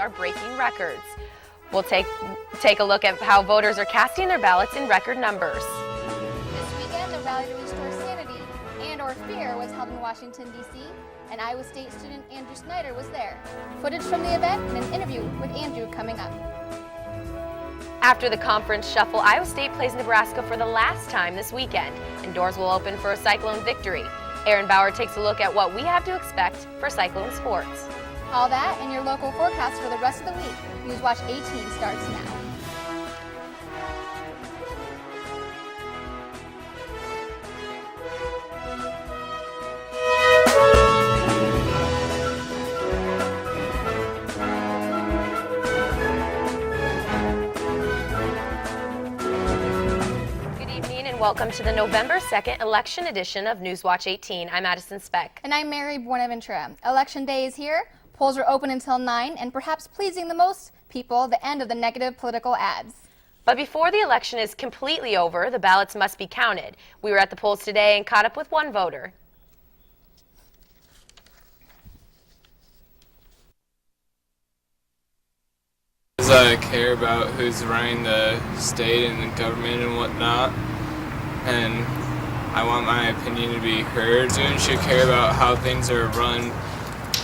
are breaking records. We'll take a look at how voters are casting their ballots in record numbers. This weekend, the rally to Restore Sanity and/or Fear was held in Washington, D.C., and Iowa State student Andrew Schneider was there. Footage from the event and an interview with Andrew coming up. After the conference shuffle, Iowa State plays Nebraska for the last time this weekend, and doors will open for a Cyclone victory. Aaron Bauer takes a look at what we have to expect for Cyclone sports. All that and your local forecast for the rest of the week. Newswatch 18 starts now. Welcome to the November 2nd election edition of Newswatch 18. I'm Addison Speck. And I'm Mary Buenaventura. Election day is here. Polls are open until 9 and perhaps pleasing the most people, the end of the negative political ads. But before the election is completely over, the ballots must be counted. We were at the polls today and caught up with one voter. I care about who's running the state and the government and whatnot, and I want my opinion to be heard. Students should care about how things are run,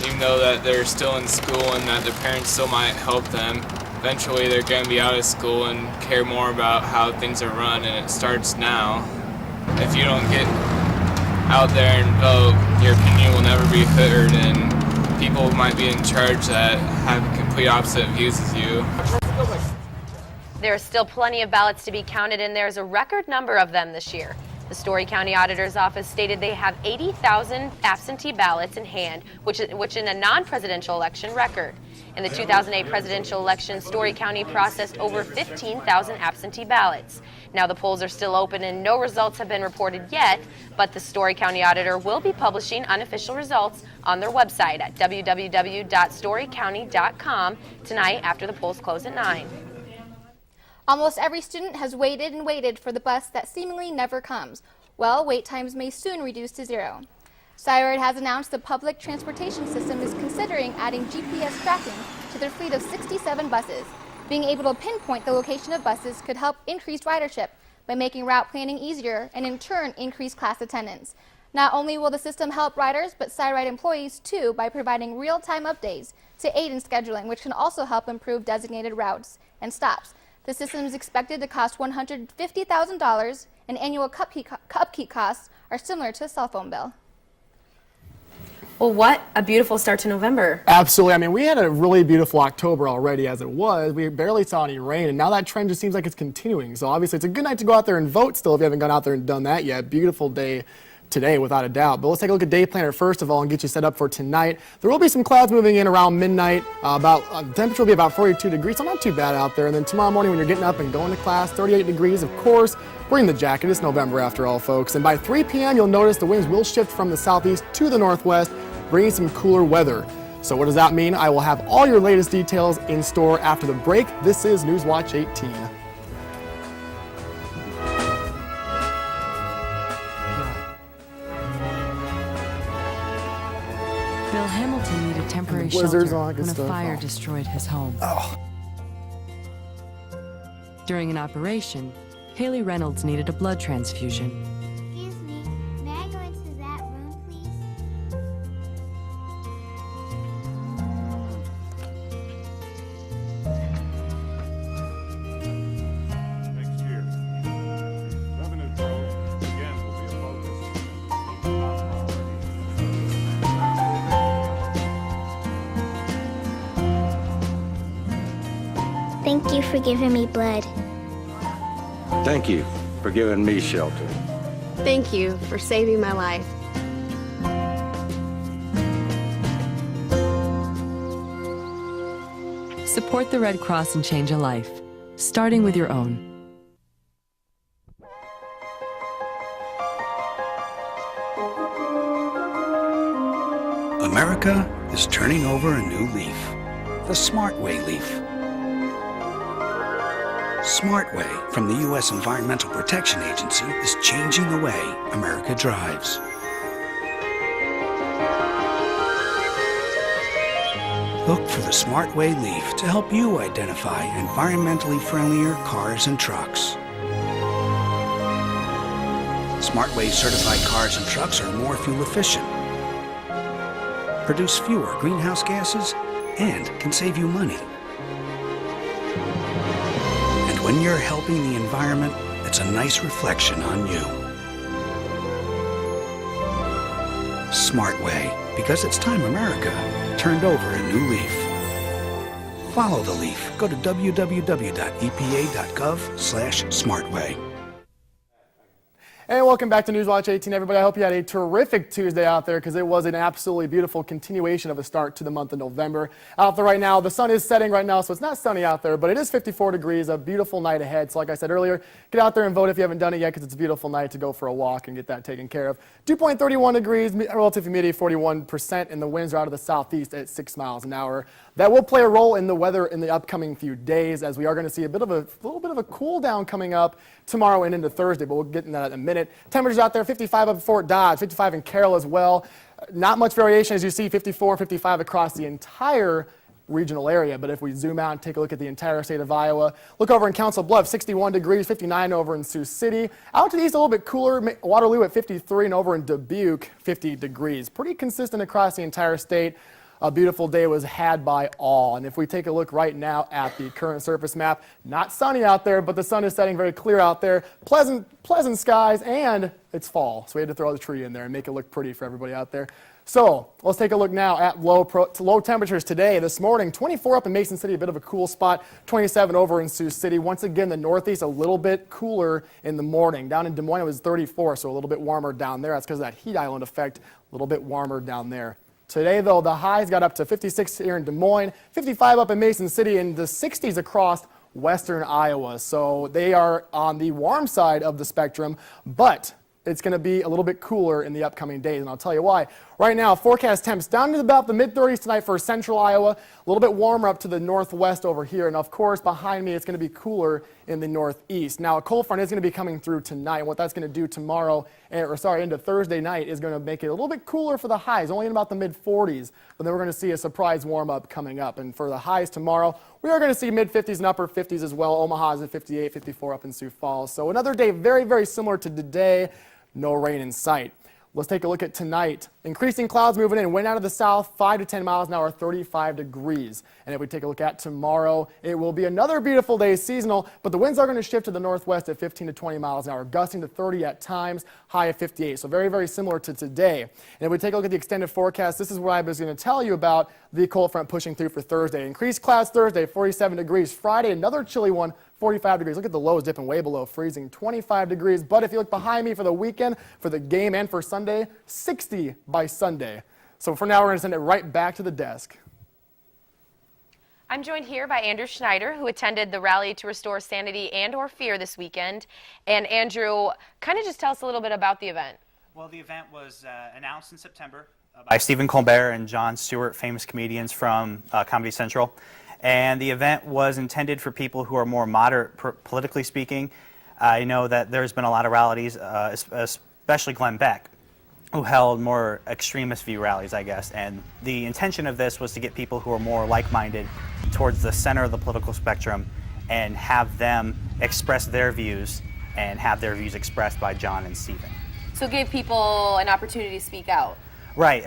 even though that they're still in school and that their parents still might help them. Eventually they're going to be out of school and care more about how things are run, and it starts now. If you don't get out there and vote, your opinion will never be heard, and people might be in charge that have complete opposite views as you. There are still plenty of ballots to be counted, and there's a record number of them this year. The Story County Auditor's Office stated they have 80,000 absentee ballots in hand, which in a non-presidential election record. In the 2008 presidential election, Story County processed over 15,000 absentee ballots. Now the polls are still open and no results have been reported yet, but the Story County Auditor will be publishing unofficial results on their website at www.storycounty.com tonight after the polls close at 9. Almost every student has waited and waited for the bus that seemingly never comes. Well, wait times may soon reduce to zero. Schneider has announced the public transportation system is considering adding GPS tracking to their fleet of 67 buses. Being able to pinpoint the location of buses could help increase ridership by making route planning easier and in turn increase class attendance. Not only will the system help riders, but SciRide employees too by providing real-time updates to aid in scheduling, which can also help improve designated routes and stops. The system is expected to cost $150,000, and annual upkeep costs are similar to a cell phone bill. Well, what a beautiful start to November. Absolutely. I mean, we had a really beautiful October already as it was. We barely saw any rain, and now that trend just seems like it's continuing. So obviously it's a good night to go out there and vote still if you haven't gone out there and done that yet. Beautiful day today, without a doubt. But let's take a look at Day Planner first of all and get you set up for tonight. There will be some clouds moving in around midnight. Temperature will be about 42 degrees, so not too bad out there. And then tomorrow morning when you're getting up and going to class, 38 degrees, of course. Bring the jacket. It's November after all, folks. And by 3 p.m., you'll notice the winds will shift from the southeast to the northwest, bringing some cooler weather. So what does that mean? I will have all your latest details in store after the break. This is Newswatch 18. Bill Hamilton needed temporary shelter when a fire destroyed his home. During an operation, Haley Reynolds needed a blood transfusion. Excuse me, may I go into that room, please? Next year, revenue growth again will be a focus. Thank you for giving me blood. Thank you for giving me shelter. Thank you for saving my life. Support the Red Cross and change a life, starting with your own. America is turning over a new leaf. The Smart Way leaf. Smart Way from the U.S. Environmental Protection Agency is changing the way America drives. Look for the Smartway leaf to help you identify environmentally friendlier cars and trucks. Smartway certified cars and trucks are more fuel efficient, produce fewer greenhouse gases, and can save you money. And when you're helping the environment, it's a nice reflection on you. Smartway, because it's time America turned over a new leaf. Follow the leaf. Go to www.epa.gov/smartway. And welcome back to Newswatch 18, everybody. I hope you had a terrific Tuesday out there because it was an absolutely beautiful continuation of a start to the month of November. Out there right now, the sun is setting right now, so it's not sunny out there, but it is 54 degrees, a beautiful night ahead. So like I said earlier, get out there and vote if you haven't done it yet because it's a beautiful night to go for a walk and get that taken care of. 2.31 degrees, relative humidity 41%, and the winds are out of the southeast at 6 miles an hour. That will play a role in the weather in the upcoming few days as we are going to see a little bit of a cool down coming up tomorrow and into Thursday, but we'll get into that in a minute. Temperatures out there, 55 up at Fort Dodge, 55 in Carroll as well. Not much variation as you see, 54, 55 across the entire regional area. But if we zoom out and take a look at the entire state of Iowa, look over in Council Bluffs, 61 degrees, 59 over in Sioux City. Out to the east a little bit cooler, Waterloo at 53, and over in Dubuque, 50 degrees. Pretty consistent across the entire state. A beautiful day was had by all. And if we take a look right now at the current surface map, not sunny out there, but the sun is setting very clear out there. Pleasant skies, and it's fall. So we had to throw the tree in there and make it look pretty for everybody out there. So let's take a look now at low temperatures today. This morning, 24 up in Mason City, a bit of a cool spot, 27 over in Sioux City. Once again, the northeast a little bit cooler in the morning. Down in Des Moines, it was 34, so a little bit warmer down there. That's because of that heat island effect, a little bit warmer down there. Today, though, the highs got up to 56 here in Des Moines, 55 up in Mason City, and the 60s across western Iowa. So they are on the warm side of the spectrum, but it's going to be a little bit cooler in the upcoming days, and I'll tell you why. Right now, forecast temps down to about the mid-30s tonight for central Iowa, a little bit warmer up to the northwest over here, and of course, behind me, it's going to be cooler in the northeast. Now, a cold front is going to be coming through tonight, and what that's going to do tomorrow, into Thursday night, is going to make it a little bit cooler for the highs, only in about the mid-40s, but then we're going to see a surprise warm-up coming up, and for the highs tomorrow, we are going to see mid-50s and upper 50s as well. Omaha's at 58, 54 up in Sioux Falls. So another day very, very similar to today. No rain in sight. Let's take a look at tonight. Increasing clouds moving in. Wind out of the south, 5 to 10 miles an hour, 35 degrees. And if we take a look at tomorrow, it will be another beautiful day, seasonal, but the winds are going to shift to the northwest at 15 to 20 miles an hour, gusting to 30 at times, high of 58. So very, very similar to today. And if we take a look at the extended forecast, this is what I was going to tell you about the cold front pushing through for Thursday. Increased clouds Thursday, 47 degrees. Friday, another chilly one, 45 degrees. Look at the lows dipping way below freezing, 25 degrees. But if you look behind me for the weekend, for the game and for Sunday, 60 by Sunday. So for now, we're going to send it right back to the desk. I'm joined here by Andrew Schneider, who attended the rally to restore sanity and or fear this weekend. And Andrew, kind of just tell us a little bit about the event. Well, the event was announced in September by Stephen Colbert and Jon Stewart, famous comedians from Comedy Central. And the event was intended for people who are more moderate politically speaking. I know that there's been a lot of rallies, especially Glenn Beck, who held more extremist view rallies, I guess. And the intention of this was to get people who are more like-minded towards the center of the political spectrum and have them express their views and have their views expressed by John and Stephen. So give people an opportunity to speak out. Right.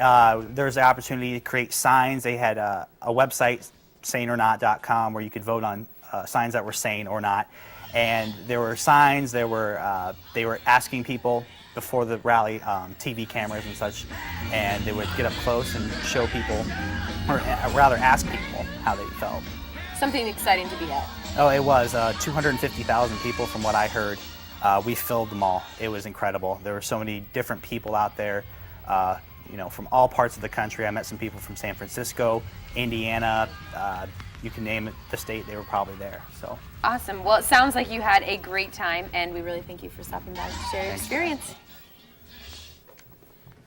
There's the opportunity to create signs. They had a website, saneornot.com, where you could vote on signs that were sane or not. And there were signs, they were asking people before the rally, TV cameras and such, and they would get up close and show people, or rather ask people how they felt. Something exciting to be at. Oh, it was 250,000 people from what I heard. We filled them all. It was incredible. There were so many different people out there, from all parts of the country. I met some people from San Francisco, Indiana, you can name it, the state, they were probably there. So awesome. Well, it sounds like you had a great time, and we really thank you for stopping by to share your experience.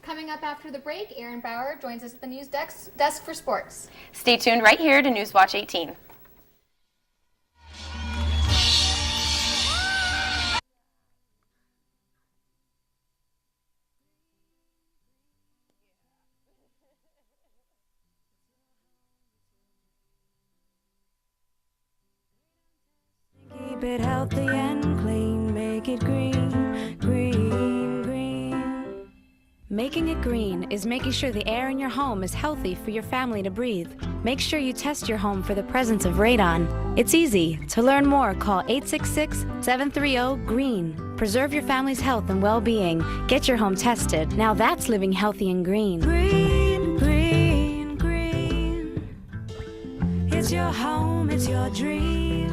Coming up after the break, Aaron Bauer joins us at the news desk for sports. Stay tuned right here to Newswatch 18. Keep it healthy and clean, make it green, green, green. Making it green is making sure the air in your home is healthy for your family to breathe. Make sure you test your home for the presence of radon. It's easy. To learn more, call 866-730-GREEN. Preserve your family's health and well-being. Get your home tested. Now that's living healthy and green. Green, green, green. It's your home, it's your dream.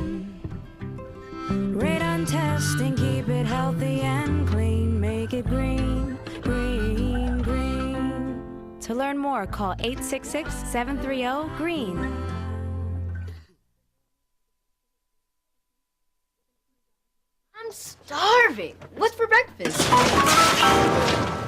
Radon testing, keep it healthy and clean. Make it green, green, green. To learn more, call 866-730-GREEN. I'm starving. What's for breakfast?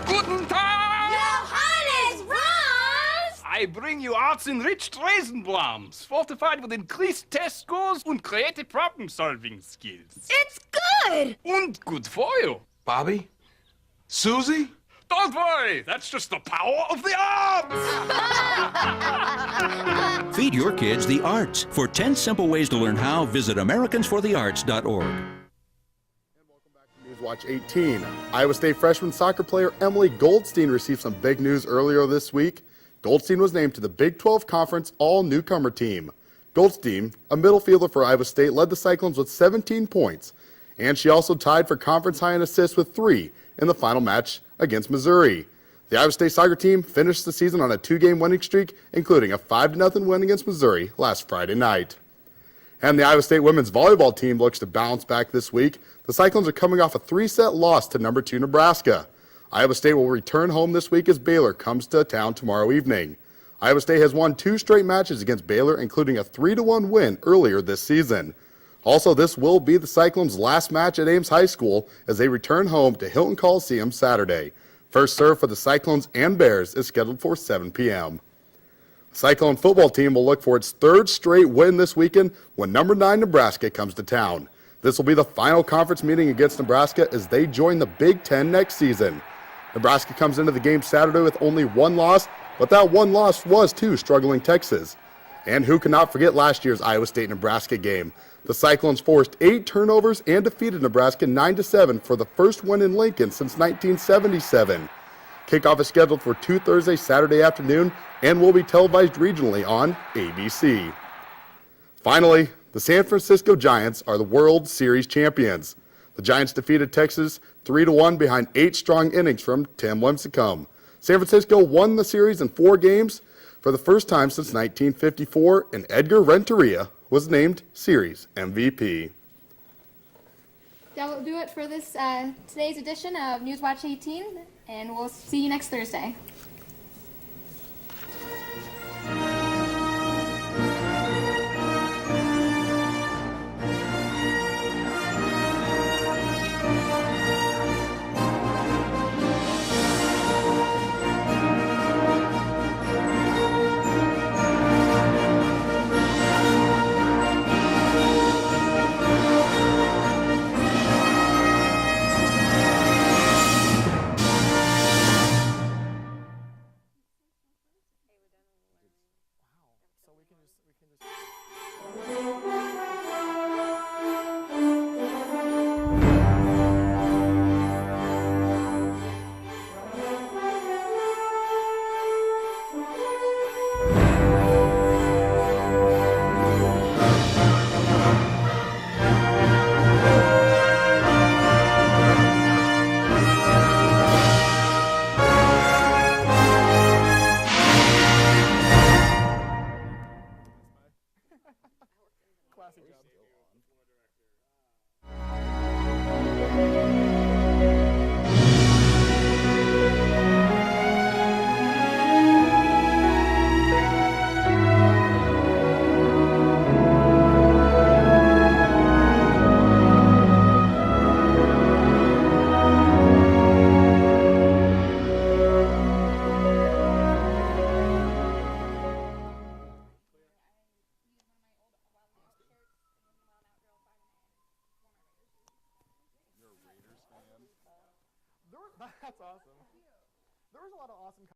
Guten Tag! Johannes, Franz! I bring you arts-enriched Raisinblams, fortified with increased test scores and creative problem-solving skills. It's good! And good for you. Bobby? Susie? Don't worry, that's just the power of the arts! Feed your kids the arts. For 10 simple ways to learn how, visit AmericansForTheArts.org. Newswatch 18. Iowa State freshman soccer player Emily Goldstein received some big news earlier this week. Goldstein was named to the Big 12 Conference All-Newcomer team. Goldstein, a middle fielder for Iowa State, led the Cyclones with 17 points, and she also tied for conference high in assists with 3 in the final match against Missouri. The Iowa State soccer team finished the season on a 2-game winning streak, including a 5-0 win against Missouri last Friday night. And the Iowa State women's volleyball team looks to bounce back this week. The Cyclones are coming off a 3-set loss to number 2 Nebraska. Iowa State will return home this week as Baylor comes to town tomorrow evening. Iowa State has won 2 straight matches against Baylor, including a 3-1 win earlier this season. Also, this will be the Cyclones' last match at Ames High School as they return home to Hilton Coliseum Saturday. First serve for the Cyclones and Bears is scheduled for 7 p.m. The Cyclone football team will look for its 3rd straight win this weekend when number 9 Nebraska comes to town. This will be the final conference meeting against Nebraska as they join the Big Ten next season. Nebraska comes into the game Saturday with only 1 loss, but that 1 loss was to struggling Texas. And who cannot forget last year's Iowa State-Nebraska game? The Cyclones forced 8 turnovers and defeated Nebraska 9-7 for the first win in Lincoln since 1977. Kickoff is scheduled for 2 Thursday, Saturday afternoon, and will be televised regionally on ABC. Finally, the San Francisco Giants are the World Series champions. The Giants defeated Texas 3-1 behind 8 strong innings from Tim Lincecum. San Francisco won the series in 4 games for the first time since 1954, and Edgar Renteria was named Series MVP. That will do it for this today's edition of Newswatch 18, and we'll see you next Thursday. That's awesome. There was a lot of awesome